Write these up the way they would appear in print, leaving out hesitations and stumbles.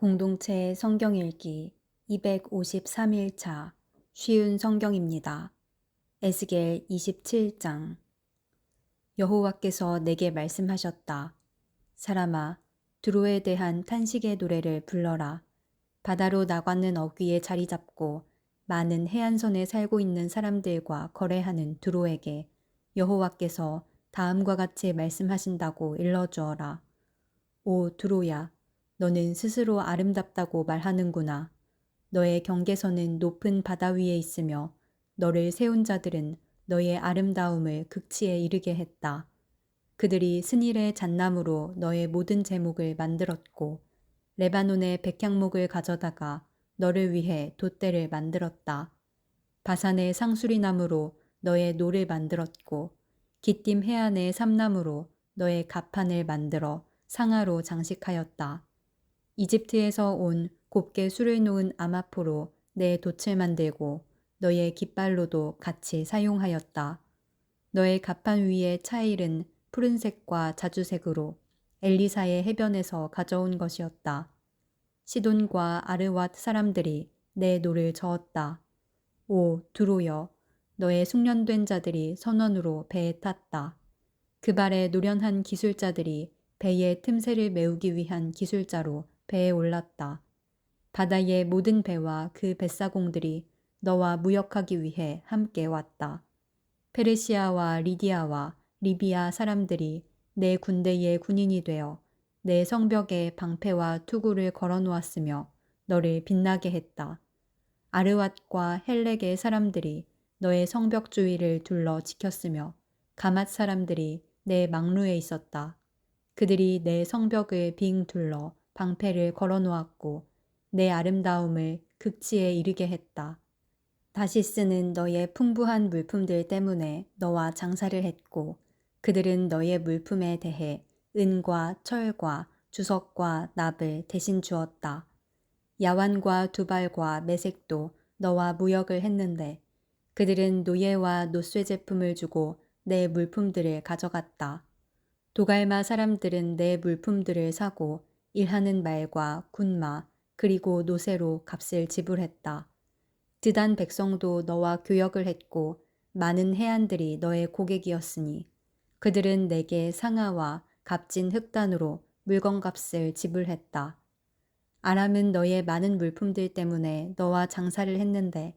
공동체 성경 읽기 253일차 쉬운 성경입니다. 에스겔 27장. 여호와께서 내게 말씀하셨다. 사람아, 두로에 대한 탄식의 노래를 불러라. 바다로 나가는 어귀에 자리 잡고 많은 해안선에 살고 있는 사람들과 거래하는 두로에게 여호와께서 다음과 같이 말씀하신다고 일러주어라. 오 두로야, 너는 스스로 아름답다고 말하는구나. 너의 경계선은 높은 바다 위에 있으며 너를 세운 자들은 너의 아름다움을 극치에 이르게 했다. 그들이 스닐의 잣나무로 너의 모든 제목을 만들었고 레바논의 백향목을 가져다가 너를 위해 돛대를 만들었다. 바산의 상수리나무로 너의 노를 만들었고 기띔 해안의 삼나무로 너의 갑판을 만들어 상아로 장식하였다. 이집트에서 온 곱게 술을 놓은 아마포로 내 돛을 만들고 너의 깃발로도 같이 사용하였다. 너의 갑판 위의 차일은 푸른색과 자주색으로 엘리사의 해변에서 가져온 것이었다. 시돈과 아르왓 사람들이 내 노를 저었다. 오 두로여, 너의 숙련된 자들이 선원으로 배에 탔다. 그 발에 노련한 기술자들이 배의 틈새를 메우기 위한 기술자로 배에 올랐다. 바다의 모든 배와 그 뱃사공들이 너와 무역하기 위해 함께 왔다. 페르시아와 리디아와 리비아 사람들이 내 군대의 군인이 되어 내 성벽에 방패와 투구를 걸어 놓았으며 너를 빛나게 했다. 아르왓과 헬렉의 사람들이 너의 성벽 주위를 둘러 지켰으며 가맛 사람들이 내 망루에 있었다. 그들이 내 성벽을 빙 둘러 방패를 걸어 놓았고 내 아름다움을 극치에 이르게 했다. 다시스는 너의 풍부한 물품들 때문에 너와 장사를 했고 그들은 너의 물품에 대해 은과 철과 주석과 납을 대신 주었다. 야완과 두발과 매색도 너와 무역을 했는데 그들은 노예와 노쇠 제품을 주고 내 물품들을 가져갔다. 도갈마 사람들은 내 물품들을 사고 일하는 말과 군마 그리고 노새로 값을 지불했다. 드단 백성도 너와 교역을 했고 많은 해안들이 너의 고객이었으니 그들은 내게 상아와 값진 흑단으로 물건값을 지불했다. 아람은 너의 많은 물품들 때문에 너와 장사를 했는데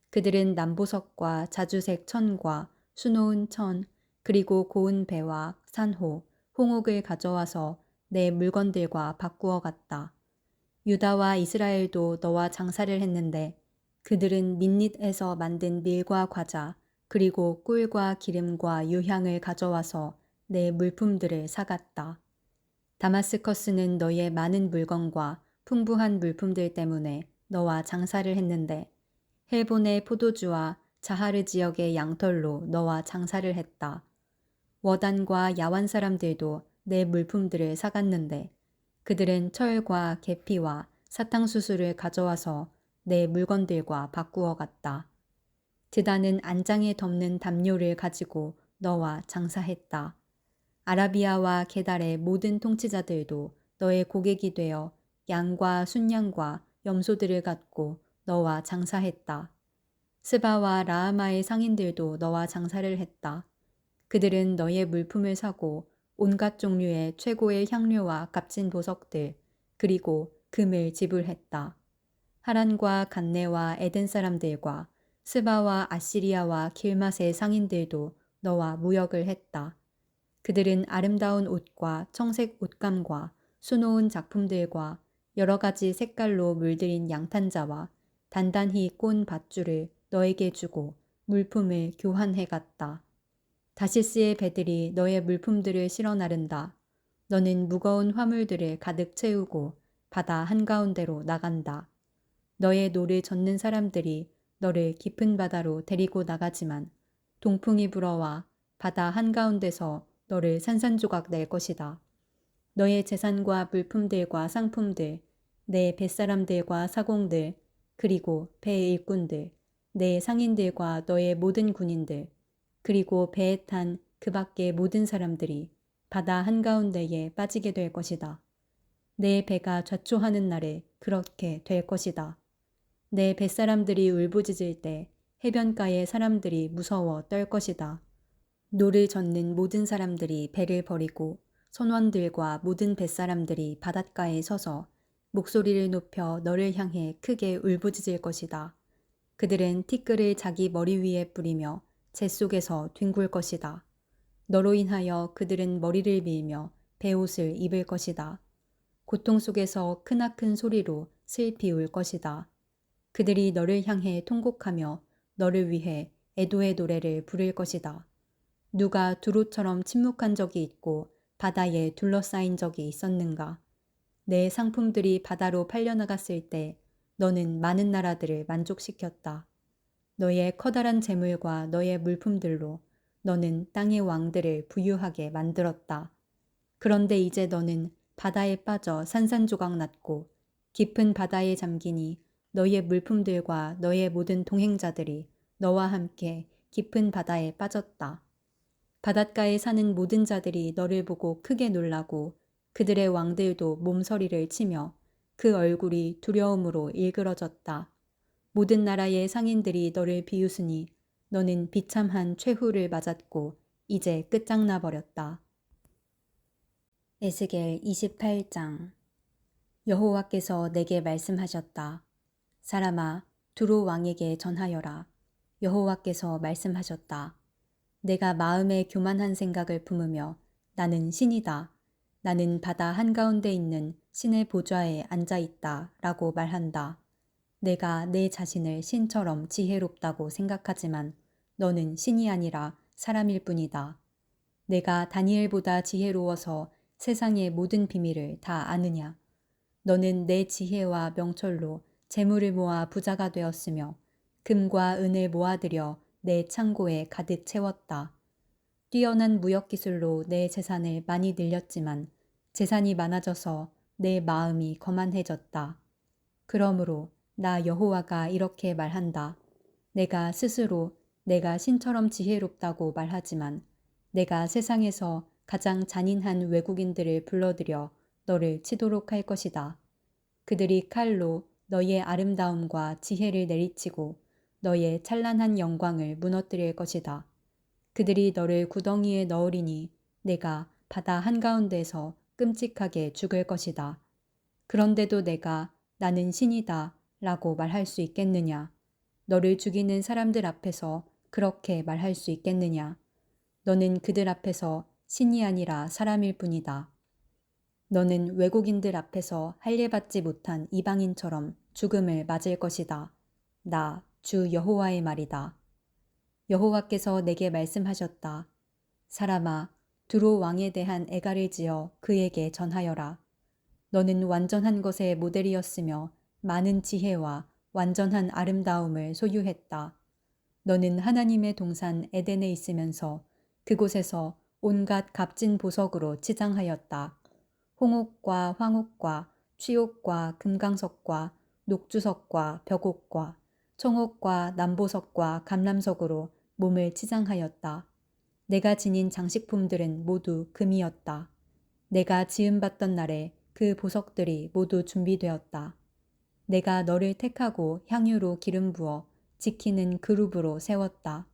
그들은 남보석과 자주색 천과 수놓은 천 그리고 고운 배와 산호, 홍옥을 가져와서 내 물건들과 바꾸어 갔다. 유다와 이스라엘도 너와 장사를 했는데 그들은 민닛에서 만든 밀과 과자 그리고 꿀과 기름과 유향을 가져와서 내 물품들을 사갔다. 다마스커스는 너의 많은 물건과 풍부한 물품들 때문에 너와 장사를 했는데 헬본의 포도주와 자하르 지역의 양털로 너와 장사를 했다. 워단과 야완 사람들도 내 물품들을 사갔는데 그들은 철과 계피와 사탕수수를 가져와서 내 물건들과 바꾸어 갔다. 드다는 안장에 덮는 담요를 가지고 너와 장사했다. 아라비아와 게달의 모든 통치자들도 너의 고객이 되어 양과 순양과 염소들을 갖고 너와 장사했다. 스바와 라하마의 상인들도 너와 장사를 했다. 그들은 너의 물품을 사고 온갖 종류의 최고의 향료와 값진 보석들 그리고 금을 지불했다. 하란과 간네와 에덴 사람들과 스바와 아시리아와 길맛의 상인들도 너와 무역을 했다. 그들은 아름다운 옷과 청색 옷감과 수놓은 작품들과 여러 가지 색깔로 물들인 양탄자와 단단히 꼰 밧줄을 너에게 주고 물품을 교환해 갔다. 다시스의 배들이 너의 물품들을 실어 나른다. 너는 무거운 화물들을 가득 채우고 바다 한가운데로 나간다. 너의 노를 젓는 사람들이 너를 깊은 바다로 데리고 나가지만 동풍이 불어와 바다 한가운데서 너를 산산조각 낼 것이다. 너의 재산과 물품들과 상품들, 내 뱃사람들과 사공들, 그리고 배의 일꾼들, 내 상인들과 너의 모든 군인들, 그리고 배에 탄 그 밖의 모든 사람들이 바다 한가운데에 빠지게 될 것이다. 내 배가 좌초하는 날에 그렇게 될 것이다. 내 뱃사람들이 울부짖을 때 해변가의 사람들이 무서워 떨 것이다. 노를 젓는 모든 사람들이 배를 버리고 선원들과 모든 뱃사람들이 바닷가에 서서 목소리를 높여 너를 향해 크게 울부짖을 것이다. 그들은 티끌을 자기 머리 위에 뿌리며 재 속에서 뒹굴 것이다. 너로 인하여 그들은 머리를 밀며 베옷을 입을 것이다. 고통 속에서 크나큰 소리로 슬피 울 것이다. 그들이 너를 향해 통곡하며 너를 위해 애도의 노래를 부를 것이다. 누가 두로처럼 침묵한 적이 있고 바다에 둘러싸인 적이 있었는가? 내 상품들이 바다로 팔려나갔을 때 너는 많은 나라들을 만족시켰다. 너의 커다란 재물과 너의 물품들로 너는 땅의 왕들을 부유하게 만들었다. 그런데 이제 너는 바다에 빠져 산산조각 났고 깊은 바다에 잠기니 너의 물품들과 너의 모든 동행자들이 너와 함께 깊은 바다에 빠졌다. 바닷가에 사는 모든 자들이 너를 보고 크게 놀라고 그들의 왕들도 몸서리를 치며 그 얼굴이 두려움으로 일그러졌다. 모든 나라의 상인들이 너를 비웃으니 너는 비참한 최후를 맞았고 이제 끝장나 버렸다. 에스겔 28장. 여호와께서 내게 말씀하셨다. 사람아, 두로 왕에게 전하여라. 여호와께서 말씀하셨다. 내가 마음에 교만한 생각을 품으며 나는 신이다. 나는 바다 한가운데 있는 신의 보좌에 앉아있다 라고 말한다. 내가 내 자신을 신처럼 지혜롭다고 생각하지만 너는 신이 아니라 사람일 뿐이다. 내가 다니엘보다 지혜로워서 세상의 모든 비밀을 다 아느냐. 너는 내 지혜와 명철로 재물을 모아 부자가 되었으며 금과 은을 모아들여 내 창고에 가득 채웠다. 뛰어난 무역 기술로 내 재산을 많이 늘렸지만 재산이 많아져서 내 마음이 거만해졌다. 그러므로 나 여호와가 이렇게 말한다. 내가 스스로 내가 신처럼 지혜롭다고 말하지만 내가 세상에서 가장 잔인한 외국인들을 불러들여 너를 치도록 할 것이다. 그들이 칼로 너의 아름다움과 지혜를 내리치고 너의 찬란한 영광을 무너뜨릴 것이다. 그들이 너를 구덩이에 넣으리니 내가 바다 한가운데서 끔찍하게 죽을 것이다. 그런데도 내가 나는 신이다 라고 말할 수 있겠느냐? 너를 죽이는 사람들 앞에서 그렇게 말할 수 있겠느냐? 너는 그들 앞에서 신이 아니라 사람일 뿐이다. 너는 외국인들 앞에서 할례받지 못한 이방인처럼 죽음을 맞을 것이다. 나 주 여호와의 말이다. 여호와께서 내게 말씀하셨다. 사람아, 두로 왕에 대한 애가를 지어 그에게 전하여라. 너는 완전한 것의 모델이었으며 많은 지혜와 완전한 아름다움을 소유했다. 너는 하나님의 동산 에덴에 있으면서 그곳에서 온갖 값진 보석으로 치장하였다. 홍옥과 황옥과 취옥과 금강석과 녹주석과 벽옥과 청옥과 남보석과 감람석으로 몸을 치장하였다. 내가 지닌 장식품들은 모두 금이었다. 내가 지음받던 날에 그 보석들이 모두 준비되었다. 내가 너를 택하고 향유로 기름 부어 지키는 그룹으로 세웠다.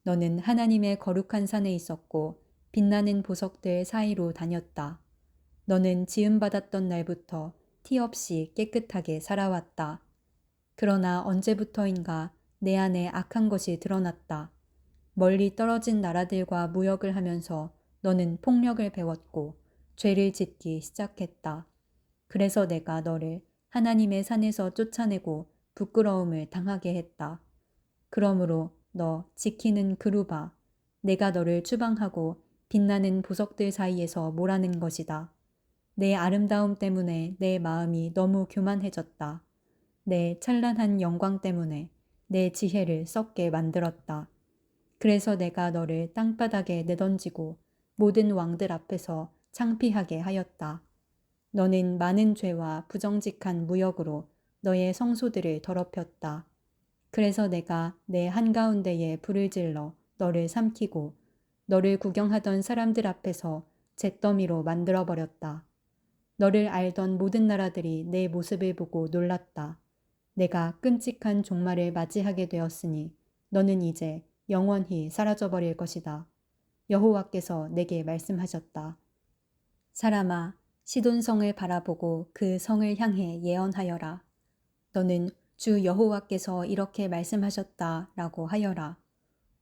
너는 하나님의 거룩한 산에 있었고 빛나는 보석들 사이로 다녔다. 너는 지음받았던 날부터 티 없이 깨끗하게 살아왔다. 그러나 언제부터인가 내 안에 악한 것이 드러났다. 멀리 떨어진 나라들과 무역을 하면서 너는 폭력을 배웠고 죄를 짓기 시작했다. 그래서 내가 너를 하나님의 산에서 쫓아내고 부끄러움을 당하게 했다. 그러므로 너 지키는 그루바, 내가 너를 추방하고 빛나는 보석들 사이에서 몰아낸 것이다. 내 아름다움 때문에 내 마음이 너무 교만해졌다. 내 찬란한 영광 때문에 내 지혜를 썩게 만들었다. 그래서 내가 너를 땅바닥에 내던지고 모든 왕들 앞에서 창피하게 하였다. 너는 많은 죄와 부정직한 무역으로 너의 성소들을 더럽혔다. 그래서 내가 내 한가운데에 불을 질러 너를 삼키고 너를 구경하던 사람들 앞에서 잿더미로 만들어버렸다. 너를 알던 모든 나라들이 내 모습을 보고 놀랐다. 내가 끔찍한 종말을 맞이하게 되었으니 너는 이제 영원히 사라져버릴 것이다. 여호와께서 내게 말씀하셨다. 사람아, 시돈성을 바라보고 그 성을 향해 예언하여라. 너는 주 여호와께서 이렇게 말씀하셨다 라고 하여라.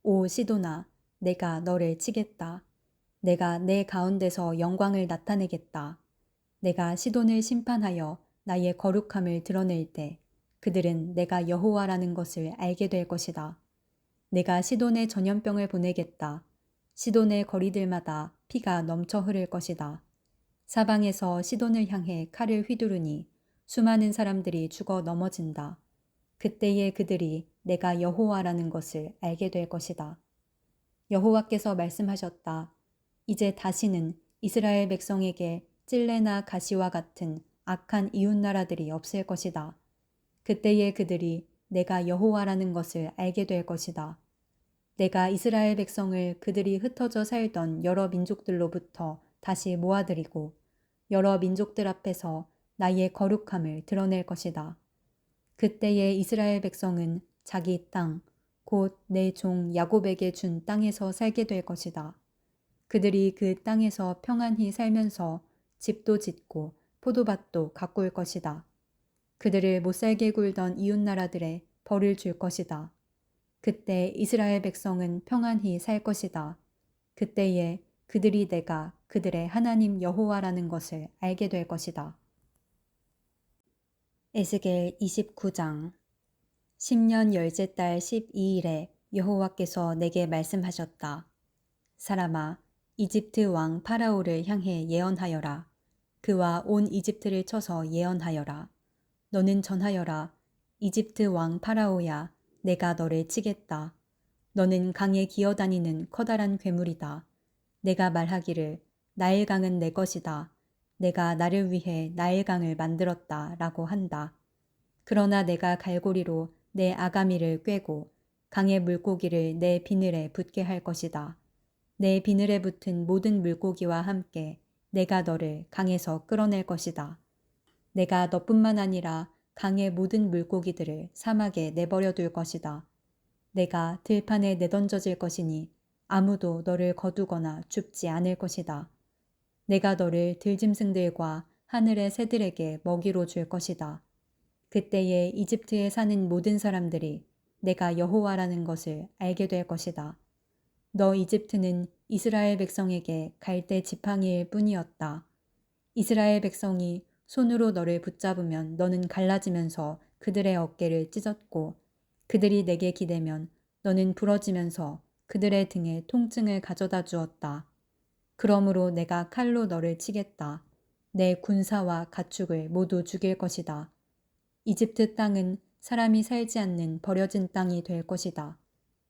오 시돈아, 내가 너를 치겠다. 내가 내 가운데서 영광을 나타내겠다. 내가 시돈을 심판하여 나의 거룩함을 드러낼 때 그들은 내가 여호와라는 것을 알게 될 것이다. 내가 시돈에 전염병을 보내겠다. 시돈의 거리들마다 피가 넘쳐 흐를 것이다. 사방에서 시돈을 향해 칼을 휘두르니 수많은 사람들이 죽어 넘어진다. 그때에 그들이 내가 여호와라는 것을 알게 될 것이다. 여호와께서 말씀하셨다. 이제 다시는 이스라엘 백성에게 찔레나 가시와 같은 악한 이웃나라들이 없을 것이다. 그때에 그들이 내가 여호와라는 것을 알게 될 것이다. 내가 이스라엘 백성을 그들이 흩어져 살던 여러 민족들로부터 다시 모아들이고 여러 민족들 앞에서 나의 거룩함을 드러낼 것이다. 그때에 이스라엘 백성은 자기 땅, 곧 내 종 야곱에게 준 땅에서 살게 될 것이다. 그들이 그 땅에서 평안히 살면서 집도 짓고 포도밭도 가꿀 것이다. 그들을 못살게 굴던 이웃나라들에 벌을 줄 것이다. 그때 이스라엘 백성은 평안히 살 것이다. 그때에 그들이 내가 그들의 하나님 여호와라는 것을 알게 될 것이다. 에스겔 29장 10년 열째 달 12일에 여호와께서 내게 말씀하셨다. 사람아, 이집트 왕 파라오를 향해 예언하여라. 그와 온 이집트를 쳐서 예언하여라. 너는 전하여라. 이집트 왕 파라오야, 내가 너를 치겠다. 너는 강에 기어다니는 커다란 괴물이다. 내가 말하기를 나일강은 내 것이다. 내가 나를 위해 나일강을 만들었다 라고 한다. 그러나 내가 갈고리로 내 아가미를 꿰고 강의 물고기를 내 비늘에 붙게 할 것이다. 내 비늘에 붙은 모든 물고기와 함께 내가 너를 강에서 끌어낼 것이다. 내가 너뿐만 아니라 강의 모든 물고기들을 사막에 내버려 둘 것이다. 내가 들판에 내던져질 것이니 아무도 너를 거두거나 줍지 않을 것이다. 내가 너를 들짐승들과 하늘의 새들에게 먹이로 줄 것이다. 그때에 이집트에 사는 모든 사람들이 내가 여호와라는 것을 알게 될 것이다. 너 이집트는 이스라엘 백성에게 갈대 지팡이일 뿐이었다. 이스라엘 백성이 손으로 너를 붙잡으면 너는 갈라지면서 그들의 어깨를 찢었고 그들이 내게 기대면 너는 부러지면서 그들의 등에 통증을 가져다 주었다. 그러므로 내가 칼로 너를 치겠다. 내 군사와 가축을 모두 죽일 것이다. 이집트 땅은 사람이 살지 않는 버려진 땅이 될 것이다.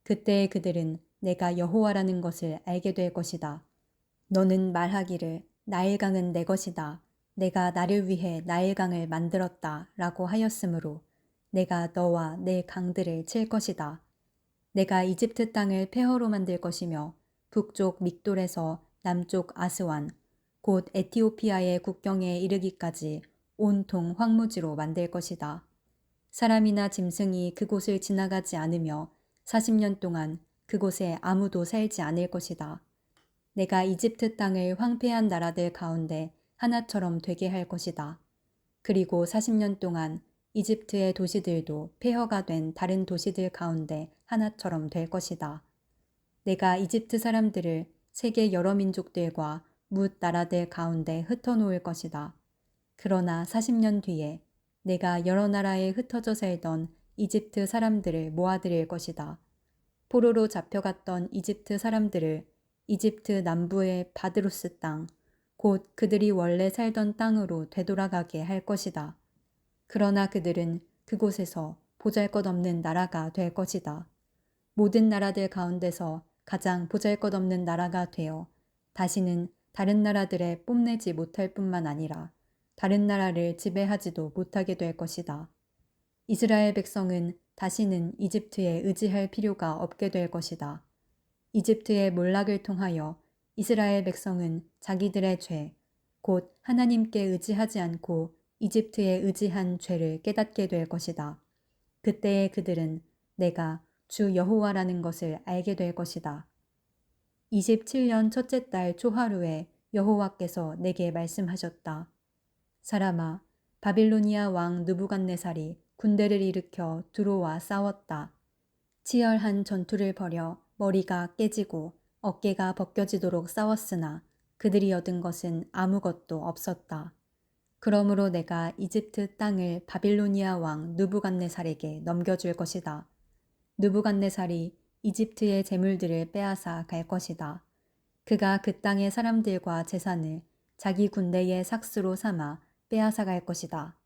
그때에 그들은 내가 여호와라는 것을 알게 될 것이다. 너는 말하기를 나일강은 내 것이다. 내가 나를 위해 나일강을 만들었다 라고 하였으므로 내가 너와 내 강들을 칠 것이다. 내가 이집트 땅을 폐허로 만들 것이며 북쪽 믹돌에서 남쪽 아스완, 곧 에티오피아의 국경에 이르기까지 온통 황무지로 만들 것이다. 사람이나 짐승이 그곳을 지나가지 않으며 40년 동안 그곳에 아무도 살지 않을 것이다. 내가 이집트 땅을 황폐한 나라들 가운데 하나처럼 되게 할 것이다. 그리고 40년 동안 이집트의 도시들도 폐허가 된 다른 도시들 가운데 하나처럼 될 것이다. 내가 이집트 사람들을 세계 여러 민족들과 뭇 나라들 가운데 흩어놓을 것이다. 그러나 40년 뒤에 내가 여러 나라에 흩어져 살던 이집트 사람들을 모아들일 것이다. 포로로 잡혀갔던 이집트 사람들을 이집트 남부의 바드루스 땅, 곧 그들이 원래 살던 땅으로 되돌아가게 할 것이다. 그러나 그들은 그곳에서 보잘것없는 나라가 될 것이다. 모든 나라들 가운데서 가장 보잘것없는 나라가 되어 다시는 다른 나라들에 뽐내지 못할 뿐만 아니라 다른 나라를 지배하지도 못하게 될 것이다. 이스라엘 백성은 다시는 이집트에 의지할 필요가 없게 될 것이다. 이집트의 몰락을 통하여 이스라엘 백성은 자기들의 죄, 곧 하나님께 의지하지 않고 이집트에 의지한 죄를 깨닫게 될 것이다. 그때에 그들은 내가 주 여호와라는 것을 알게 될 것이다. 27년 첫째 달 초하루에 여호와께서 내게 말씀하셨다. 사람아, 바빌로니아 왕 느부갓네살이 군대를 일으켜 들어와 싸웠다. 치열한 전투를 벌여 머리가 깨지고 어깨가 벗겨지도록 싸웠으나 그들이 얻은 것은 아무것도 없었다. 그러므로 내가 이집트 땅을 바빌로니아 왕 느부갓네살에게 넘겨줄 것이다. 느부갓네살이 이집트의 재물들을 빼앗아 갈 것이다. 그가 그 땅의 사람들과 재산을 자기 군대의 삭스로 삼아 빼앗아 갈 것이다.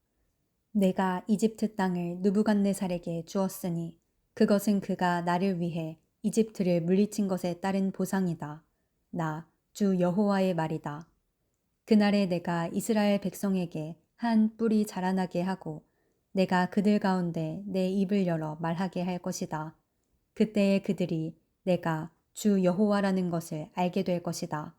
내가 이집트 땅을 느부갓네살에게 주었으니 그것은 그가 나를 위해 이집트를 물리친 것에 따른 보상이다. 나 주 여호와의 말이다. 그날에 내가 이스라엘 백성에게 한 뿔이 자라나게 하고 내가 그들 가운데 내 입을 열어 말하게 할 것이다. 그때에 그들이 내가 주 여호와라는 것을 알게 될 것이다.